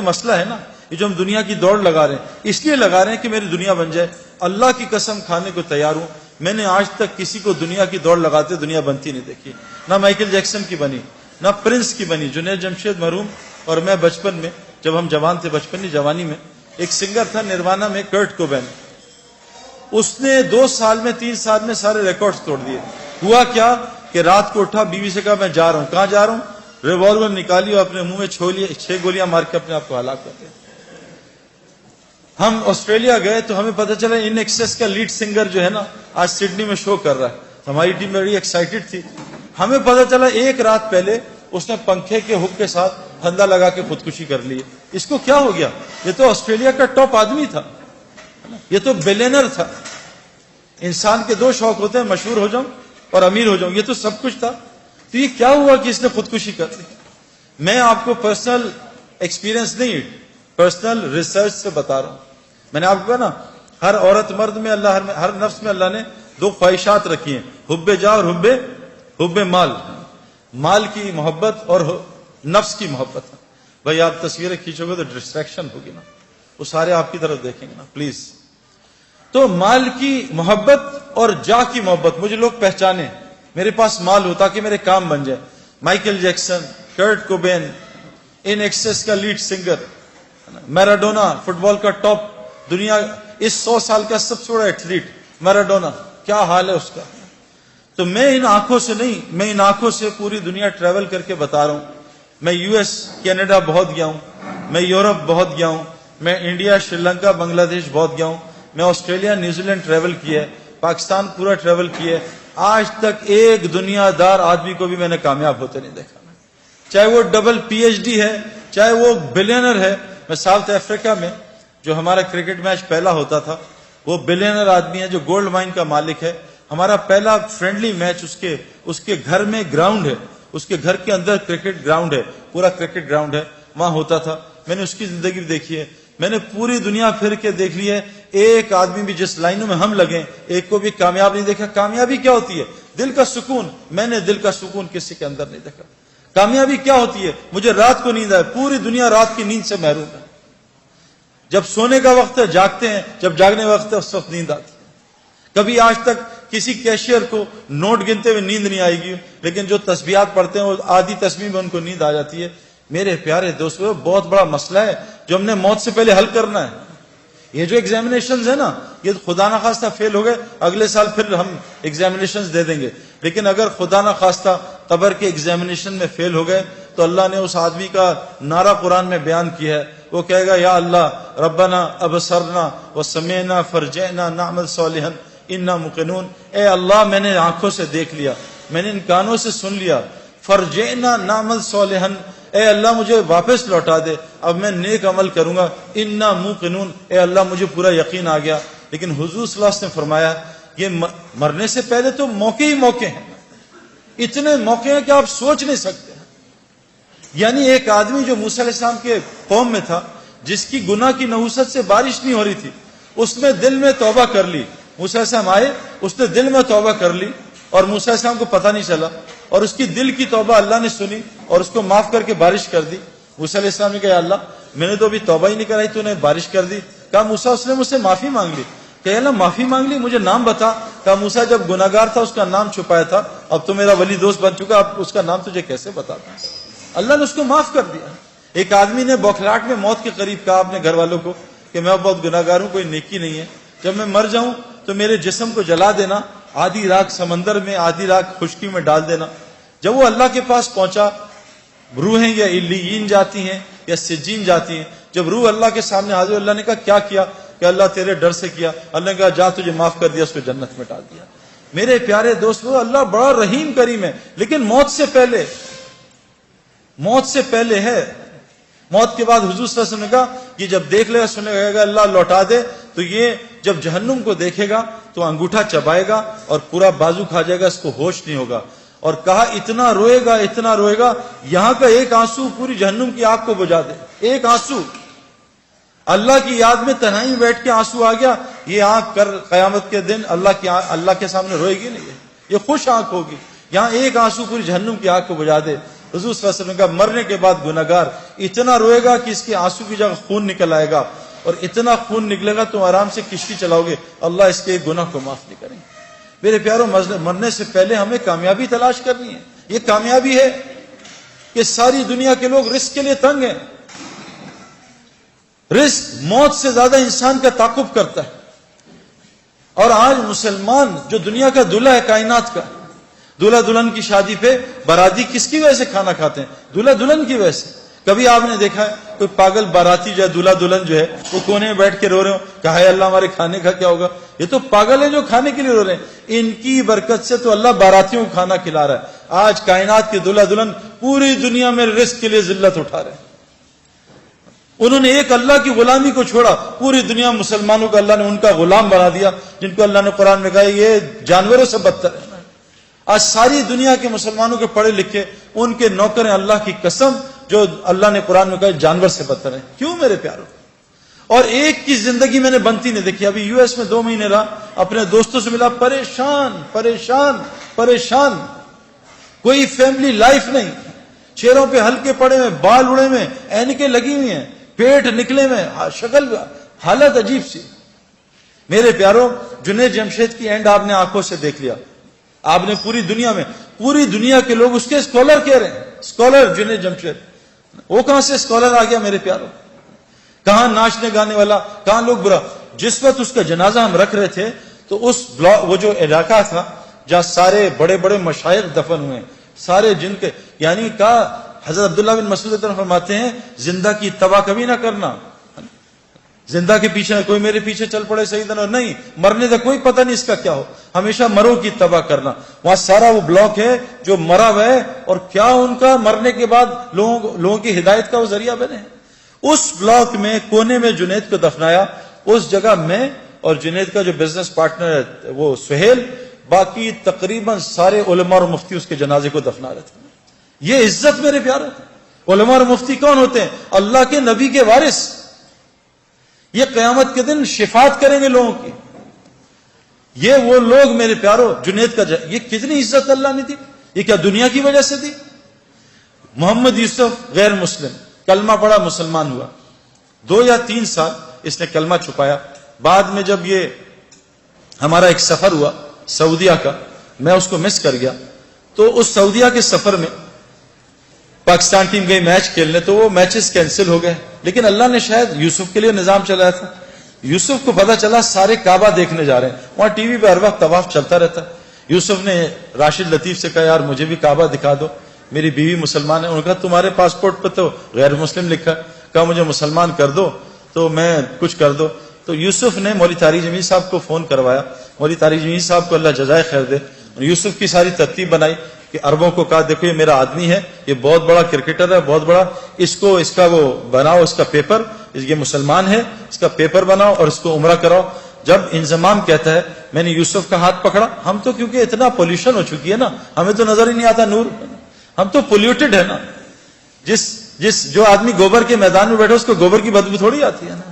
میں مسئلہ ہے نا، یہ جو ہم دنیا کی دوڑ لگا رہے ہیں اس لیے لگا رہے ہیں کہ میری دنیا بن جائے. اللہ کی قسم کھانے کو تیار ہوں، میں نے آج تک کسی کو دنیا کی دوڑ لگاتے دنیا بنتی نہیں دیکھی. نہ مائیکل جیکسن کی بنی، نہ پرنس کی بنی. جنید جمشید مرحوم اور میں بچپن میں، جب ہم جوان تھے، بچپن نہیں جوانی میں، ایک سنگر تھا نروانا میں، کرٹ کوبین. اس نے 2 سال میں 3 سال میں سارے ریکارڈز توڑ دیے. ہوا کیا کہ رات کو اٹھا، بیوی سے کہا میں جا رہا ہوں. کہاں جا رہا ہوں؟ ریوالور نکالی اور اپنے منہ میں 6 گولیاں مار کے اپنے آپ کو ہلاک کر دیا. ہم آسٹریلیا گئے تو ہمیں پتہ چلا ان ایکسیس کا لیڈ سنگر جو ہے نا آج سڈنی میں شو کر رہا ہے. ہماری ٹیم بڑی ایکسائٹڈ تھی. ہمیں پتہ چلا 1 رات پہلے اس نے پنکھے کے ہک کے ساتھ پھندا لگا کے خودکشی کر لی. اس کو کیا ہو گیا؟ یہ تو آسٹریلیا کا ٹاپ آدمی تھا، یہ تو بلینر تھا. انسان کے 2 شوق ہوتے ہیں، مشہور ہو جاؤں اور امیر ہو جاؤں. یہ تو سب کچھ تھا. تو یہ کیا ہوا کہ اس نے خودکشی کر لی؟ میں آپ کو پرسنل ایکسپیرینس نہیں، پرسنل ریسرچ سے بتا رہا ہوں. میں نے آپ کو کہا نا، ہر عورت مرد میں اللہ، ہر نفس میں اللہ نے 2 خواہشات رکھی ہیں، حب جا اور حب مال. مال کی محبت اور نفس کی محبت. بھائی آپ تصویریں کھینچو گے تو ڈسٹریکشن ہوگی نا، وہ سارے آپ کی طرف دیکھیں گے نا پلیز. تو مال کی محبت اور جا کی محبت. مجھے لوگ پہچانے، میرے پاس مال ہو تاکہ میرے کام بن جائے. مائیکل جیکسن، کرٹ کوبین، ان ایکسیس کا لیڈ سنگر، میراڈونا فٹ بال کا ٹاپ، دنیا اس 100 سال کا سب سے بڑا ایتھلیٹ میراڈونا، کیا حال ہے اس کا. تو میں ان آنکھوں سے نہیں، میں ان آنکھوں سے پوری دنیا ٹریول کر کے بتا رہا ہوں. میں US کینیڈا بہت گیا ہوں، میں یورپ بہت گیا ہوں، میں انڈیا، شری لنکا، بنگلہ دیش بہت گیا ہوں، میں آسٹریلیا، نیوزی لینڈ ٹریول کیا ہے، پاکستان پورا ٹریول کیا ہے. آج تک ایک دنیا دار آدمی کو بھی میں نے کامیاب ہوتے نہیں دیکھا، چاہے وہ ڈبل PhD ہے، چاہے وہ بلینر ہے. میں ساؤتھ افریقہ میں جو ہمارا کرکٹ میچ پہلا ہوتا تھا، وہ بلینر آدمی ہے جو گولڈ مائن کا مالک ہے. ہمارا پہلا فرینڈلی میچ اس کے گھر میں گراؤنڈ ہے، اس کے گھر کے اندر کرکٹ گراؤنڈ ہے، پورا کرکٹ گراؤنڈ ہے، وہاں ہوتا تھا. میں نے اس کی زندگی دیکھی ہے. میں نے پوری دنیا پھر کے دیکھ لی ہے، ایک آدمی بھی جس لائنوں میں ہم لگیں ایک کو بھی کامیاب نہیں دیکھا. کامیابی کیا ہوتی ہے؟ دل کا سکون. میں نے دل کا سکون کسی کے اندر نہیں دیکھا. کامیابی کیا ہوتی ہے؟ مجھے رات کو نیند آئے. پوری دنیا رات کی نیند سے محروم ہے. جب سونے کا وقت ہے جاگتے ہیں، جب جاگنے کا وقت ہے اس وقت نیند آتی ہے. کبھی آج تک کسی کیشیئر کو نوٹ گنتے ہوئے نیند نہیں آئے گی، لیکن جو تسبیحات پڑھتے ہیں وہ آدھی تسبیح میں ان کو نیند آ جاتی ہے. میرے پیارے دوستو، بہت بڑا مسئلہ ہے جو ہم نے موت سے پہلے حل کرنا ہے. یہ جو ایگزامینیشنز ہے نا، یہ خدا نخواستہ فیل ہو گئے، اگلے سال پھر ہم ایگزامینیشنز دے دیں گے. لیکن اگر خدا نخواستہ قبر کے ایگزامینیشن میں فیل ہو گئے تو اللہ نے اس آدمی کا نعرہ قرآن میں بیان کیا ہے. وہ کہے گا یا اللہ ربنا ابصرنا وسمعنا فرجعنا نعمل صالحا انا موقنون. اے اللہ میں نے آنکھوں سے دیکھ لیا، میں نے ان کانوں سے سن لیا، فرجعنا نعمل صالحا، اے اللہ مجھے واپس لوٹا دے، اب میں نیک عمل کروں گا. انا موقنون، اے اللہ مجھے پورا یقین آ گیا. لیکن حضور صلی اللہ علیہ وسلم نے فرمایا یہ مرنے سے پہلے تو موقع ہی موقع ہیں، اتنے موقع ہیں کہ آپ سوچ نہیں سکتے. یعنی ایک آدمی جو موسیٰ علیہ السلام کے قوم میں تھا، جس کی گناہ کی نحوست سے بارش نہیں ہو رہی تھی، اس نے دل میں توبہ کر لی. موسیٰ علیہ السلام آئے، اس نے دل میں توبہ کر لی اور موسیٰ علیہ السلام کو پتہ نہیں چلا، اور اس کی دل کی توبہ اللہ نے سنی اور اس کو معاف کر کے بارش کر دی. موسیٰ علیہ السلام نے کہا اللہ میں نے تو ابھی توبہ ہی نہیں کرائی، تو نے بارش کر دی. کہا موسیٰ، اس نے مجھ سے معافی مانگ لی. کہ اللہ معافی مانگ لی، مجھے نام بتا. کہا موسیٰ جب گناہگار تھا اس کا نام چھپایا تھا، اب تو میرا ولی دوست بن چکا، اب اس کا نام تجھے کیسے بتاتا. اللہ نے اس کو معاف کر دیا. ایک آدمی نے بوکھلاہٹ میں موت کے قریب کہا اپنے گھر والوں کو کہ میں بہت گناہگار ہوں، کوئی نیکی نہیں ہے، جب میں مر جاؤں تو میرے جسم کو جلا دینا، آدھی رات سمندر میں آدھی رات خشکی میں ڈال دینا. جب وہ اللہ کے پاس پہنچا، روحیں یا علیین جاتی ہیں یا سجین جاتی ہیں. جب روح اللہ کے سامنے حاضر، اللہ نے کہا کیا کہ اللہ تیرے ڈر سے کیا. اللہ نے کہا جا تجھے معاف کر دیا، اس کو جنت میں ڈال دیا. میرے پیارے دوستو، اللہ بڑا رحیم کریم ہے. لیکن موت سے پہلے ہے. موت کے بعد حضور صلی اللہ علیہ وسلم نے کہا کہ جب دیکھ لے گا، سنے گا اللہ لوٹا دے، تو یہ جب جہنم کو دیکھے گا تو انگوٹھا چبائے گا اور پورا بازو کھا جائے گا، اس کو ہوش نہیں ہوگا. اور کہا اتنا روئے گا یہاں کا ایک آنسو پوری جہنم کی آگ کو بجھا دے. ایک آنسو اللہ کی یاد میں تنہائی میں بیٹھ کے آنسو آ گیا. یہ آنکھ کر قیامت کے دن اللہ کے سامنے روئے گی نہیں، یہ خوش آنکھ ہوگی. یہاں ایک آنسو پوری جہنم کی آگ کو بجھا دے. حضور صلی اللہ علیہ وسلم کا مرنے کے بعد گناہگار اتنا روئے گا کہ اس کے آنسو کی جگہ خون نکل آئے گا, اور اتنا خون نکلے گا تم آرام سے کشتی چلاؤ گے, اللہ اس کے گناہ کو معاف نہیں کریں گے. میرے پیاروں, مرنے سے پہلے ہمیں کامیابی تلاش کرنی ہے. یہ کامیابی ہے کہ ساری دنیا کے لوگ رزق کے لیے تنگ ہیں. رزق موت سے زیادہ انسان کا تعاقب کرتا ہے. اور آج مسلمان جو دنیا کا دلہا ہے کائنات کا, دلہا دلہن کی شادی پہ باراتی کس کی وجہ سے کھانا کھاتے ہیں؟ دلہا دلہن کی وجہ سے. کبھی آپ نے دیکھا ہے کوئی پاگل باراتی جو ہے, دلہا دلہن جو ہے, وہ کونے میں بیٹھ کے رو رہے ہو کہ ہائے اللہ ہمارے کھانے کا کیا ہوگا؟ یہ تو پاگل ہیں جو کھانے کے لیے رو رہے ہیں. ان کی برکت سے تو اللہ باراتیوں کو کھانا کھلا رہا ہے. آج کائنات کے دلہا دلہن پوری دنیا میں رزق کے لیے ذلت اٹھا رہے ہیں. انہوں نے ایک اللہ کی غلامی کو چھوڑا, پوری دنیا مسلمانوں کو اللہ نے ان کا غلام بنا دیا, جن کو اللہ نے قرآن میں کہا یہ جانوروں سے بدتر ہے. آج ساری دنیا کے مسلمانوں کے پڑھے لکھے ان کے نوکر ہیں, اللہ کی قسم, جو اللہ نے قرآن میں کہا جانور سے بدتر ہیں. کیوں میرے پیاروں؟ اور ایک کی زندگی میں نے بنتی نہیں دیکھی. ابھی US میں 2 مہینے رہا, اپنے دوستوں سے ملا, پریشان پریشان پریشان, کوئی فیملی لائف نہیں, چہروں پہ ہلکے پڑے میں, بال اڑے میں, اینکیں لگی ہوئی ہیں, پیٹ نکلے میں, شکل حالت عجیب سی. میرے پیاروں, جنید جمشید کی اینڈ آپ نے آنکھوں سے دیکھ لیا. آپ نے پوری دنیا میں, پوری دنیا کے لوگ اس کے اسکالر کہہ رہے ہیں, اسکالر جنید جمشید. وہ کہاں سے اسکالر آ گیا میرے پیاروں؟ کہاں ناچنے گانے والا, کہاں لوگ برا. جس وقت اس کا جنازہ ہم رکھ رہے تھے تو اس وہ جو علاقہ تھا جہاں سارے بڑے بڑے مشائخ دفن ہوئے, سارے جن کے, یعنی کہا حضرت عبداللہ بن مسعود فرماتے ہیں زندہ کی اتباع کبھی نہ کرنا. زندہ کے پیچھے کوئی میرے پیچھے چل پڑے سیدنا, نہیں, مرنے کا کوئی پتہ نہیں اس کا کیا ہو, ہمیشہ مرو کی اتباع کرنا. وہاں سارا وہ بلاک ہے جو مرا ہوا ہے, اور کیا ان کا مرنے کے بعد لوگوں کی ہدایت کا وہ ذریعہ بنے. اس بلاک میں کونے میں جنید کو دفنایا. اس جگہ میں اور جنید کا جو بزنس پارٹنر ہے وہ سہیل, باقی تقریباً سارے علماء اور مفتی اس کے جنازے کو دفنا رہے تھے. یہ عزت میرے پیارے. علماء اور مفتی کون ہوتے ہیں؟ اللہ کے نبی کے وارث. یہ قیامت کے دن شفاعت کریں گے لوگوں کی. یہ وہ لوگ میرے پیارو, جنید کا یہ کتنی عزت اللہ نے دی. یہ کیا دنیا کی وجہ سے دی؟ محمد یوسف غیر مسلم, کلمہ پڑھا, مسلمان ہوا. 2 یا 3 سال اس نے کلمہ چھپایا. بعد میں جب یہ ہمارا ایک سفر ہوا سعودیہ کا, میں اس کو مس کر گیا. تو اس سعودیہ کے سفر میں پاکستان ٹیم گئی میچ کھیلنے, تو وہ میچز کینسل ہو گئے. لیکن اللہ نے شاید یوسف کے لیے نظام چلایا تھا. یوسف کو پتا چلا سارے کعبہ دیکھنے جا رہے ہیں, وہاں ٹی وی پہ ہر وقت طواف چلتا رہتا ہے. یوسف نے راشد لطیف سے کہا یار مجھے بھی کعبہ دکھا دو, میری بیوی مسلمان ہے. انہوں نے کہا تمہارے پاسپورٹ پہ تو غیر مسلم لکھا ہے. کہا مجھے مسلمان کر دو تو میں کچھ کر دو. تو یوسف نے مولوی طارق جمیل صاحب کو فون کروایا. مولوی طارق جمیل صاحب کو اللہ جزائے خیر دے. یوسف کی ساری ترتیب بنائی کہ عربوں کو کہا دیکھو یہ میرا آدمی ہے, یہ بہت بڑا کرکٹر ہے, بہت بڑا, اس کا وہ بناؤ, اس کا پیپر, یہ مسلمان ہے, اس کا پیپر بناؤ اور اس کو عمرہ کراؤ. جب انضمام کہتا ہے میں نے یوسف کا ہاتھ پکڑا. ہم تو کیونکہ اتنا پولوشن ہو چکی ہے نا, ہمیں تو نظر ہی نہیں آتا نور, ہم تو پولیوٹڈ ہے نا. جو آدمی گوبر کے میدان میں بیٹھا اس کو گوبر کی بدبو تھوڑی آتی ہے نا.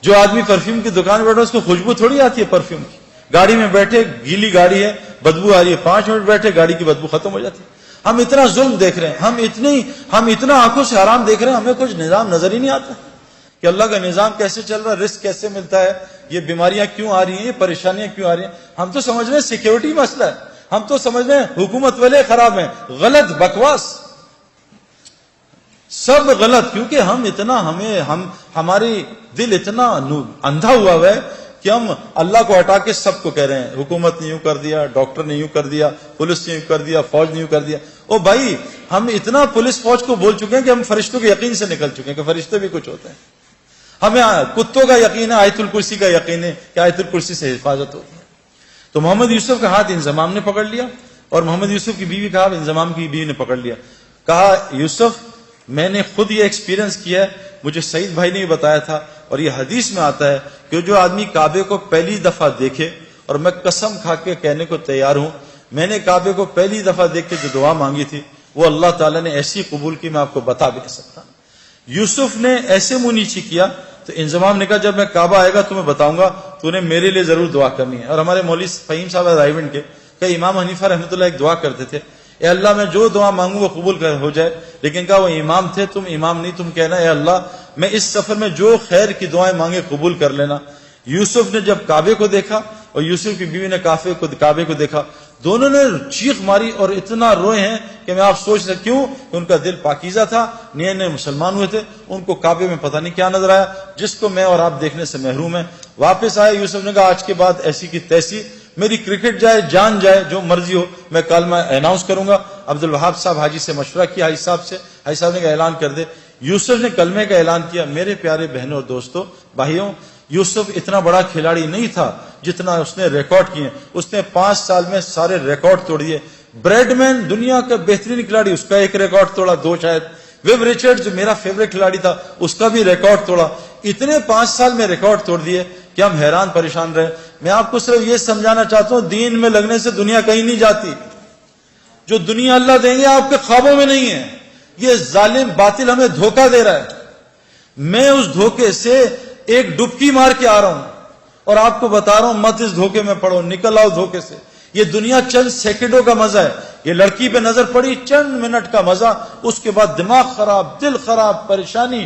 جو آدمی پرفیوم کی دکان میں بیٹھا اس کو خوشبو تھوڑی آتی ہے پرفیوم کی. گاڑی میں بیٹھے, گیلی گاڑی ہے, بدبو آ رہی ہے, 5 منٹ بیٹھے گاڑی کی بدبو ختم ہو جاتی ہے. ہم اتنا ظلم دیکھ رہے ہیں, ہم اتنا آنکھوں سے حرام دیکھ رہے ہیں, ہمیں کچھ نظام نظر ہی نہیں آتا کہ اللہ کا نظام کیسے چل رہا ہے, رزق کیسے ملتا ہے, یہ بیماریاں کیوں آ رہی ہیں, یہ پریشانیاں کیوں آ رہی ہیں. ہم تو سمجھ رہے ہیں سیکیورٹی مسئلہ ہے, ہم تو سمجھ رہے ہیں حکومت والے خراب ہیں. غلط, بکواس, سب غلط. کیونکہ ہماری دل اتنا اندھا ہوا ہے کہ ہم اللہ کو ہٹا کے سب کو کہہ رہے ہیں حکومت نے یوں کر دیا, ڈاکٹر نے یوں کر دیا, پولیس نے یوں کر دیا, فوج نے یوں کر دیا. او بھائی, ہم اتنا پولیس فوج کو بول چکے ہیں کہ ہم فرشتوں کے یقین سے نکل چکے ہیں کہ فرشتے بھی کچھ ہوتے ہیں. ہمیں کتوں کا یقین ہے, آیت الکرسی کا یقین ہے کہ آیت الکرسی سے حفاظت ہوتی ہے. تو محمد یوسف کا ہاتھ انضمام نے پکڑ لیا, اور محمد یوسف کی بیوی کا ہاتھ انضمام کی بیوی نے پکڑ لیا. کہا یوسف میں نے خود یہ ایکسپیرینس کیا ہے, مجھے سعید بھائی نے بتایا تھا, اور یہ حدیث میں آتا ہے کہ جو آدمی کعبے کو پہلی دفعہ دیکھے, اور میں قسم کھا کے کہنے کو تیار ہوں, میں نے کعبے کو پہلی دفعہ دیکھ کے جو دعا مانگی تھی وہ اللہ تعالیٰ نے ایسی قبول کی میں آپ کو بتا بھی نہیں سکتا. یوسف نے ایسے منہ نیچی کیا تو انضمام نے کہا جب میں کعبہ آئے گا تمہیں بتاؤں گا, تو نے میرے لیے ضرور دعا کرنی ہے. اور ہمارے مولوی فہیم صاحب رائیونڈ کے کہ امام حنیفہ رحمۃ اللہ ایک دعا کرتے تھے, اے اللہ میں جو دعا مانگوں وہ قبول ہو جائے. لیکن کہا وہ امام تھے, تم امام نہیں, تم کہنا اے اللہ میں اس سفر میں جو خیر کی دعائیں مانگے قبول کر لینا. یوسف نے جب کعبے کو دیکھا اور یوسف کی بیوی نے کعبے کو دیکھا, دونوں نے چیخ ماری اور اتنا روئے ہیں کہ میں آپ سوچ سکتے کیوں کہ ان کا دل پاکیزہ تھا, نئے نئے مسلمان ہوئے تھے, ان کو کعبے میں پتہ نہیں کیا نظر آیا جس کو میں اور آپ دیکھنے سے محروم ہیں. واپس آئے یوسف نے کہا آج کے بعد ایسی کی تیسی, میری کرکٹ جائے جان جائے جو مرضی ہو, میں کلمہ اناؤنس کروں گا. عبد الوہاب صاحب حاجی سے مشورہ کیا, حاجی صاحب نے کہا اعلان کر دے. یوسف نے کلمے کا اعلان کیا. میرے پیارے بہنوں اور دوستوں بھائیوں, یوسف اتنا بڑا کھلاڑی نہیں تھا جتنا اس نے ریکارڈ کیے. اس نے 5 سال میں سارے ریکارڈ توڑ دیے. بریڈ مین دنیا کا بہترین کھلاڑی, اس کا ایک ریکارڈ توڑا, 2 شاید. ویب ریچرڈ جو میرا فیوریٹ کھلاڑی تھا اس کا بھی ریکارڈ توڑا. اتنے 5 سال میں ریکارڈ توڑ دیے کہ ہم حیران پریشان رہے. میں آپ کو صرف یہ سمجھانا چاہتا ہوں, دین میں لگنے سے دنیا کہیں نہیں جاتی. جو دنیا اللہ دیں گے آپ کے خوابوں میں نہیں ہے. یہ ظالم باطل ہمیں دھوکہ دے رہا ہے. میں اس دھوکے سے ایک ڈبکی مار کے آ رہا ہوں اور آپ کو بتا رہا ہوں مت اس دھوکے میں پڑو, نکل آؤ دھوکے سے. یہ دنیا چند سیکنڈوں کا مزہ ہے. یہ لڑکی پہ نظر پڑی, چند منٹ کا مزہ, اس کے بعد دماغ خراب, دل خراب, پریشانی,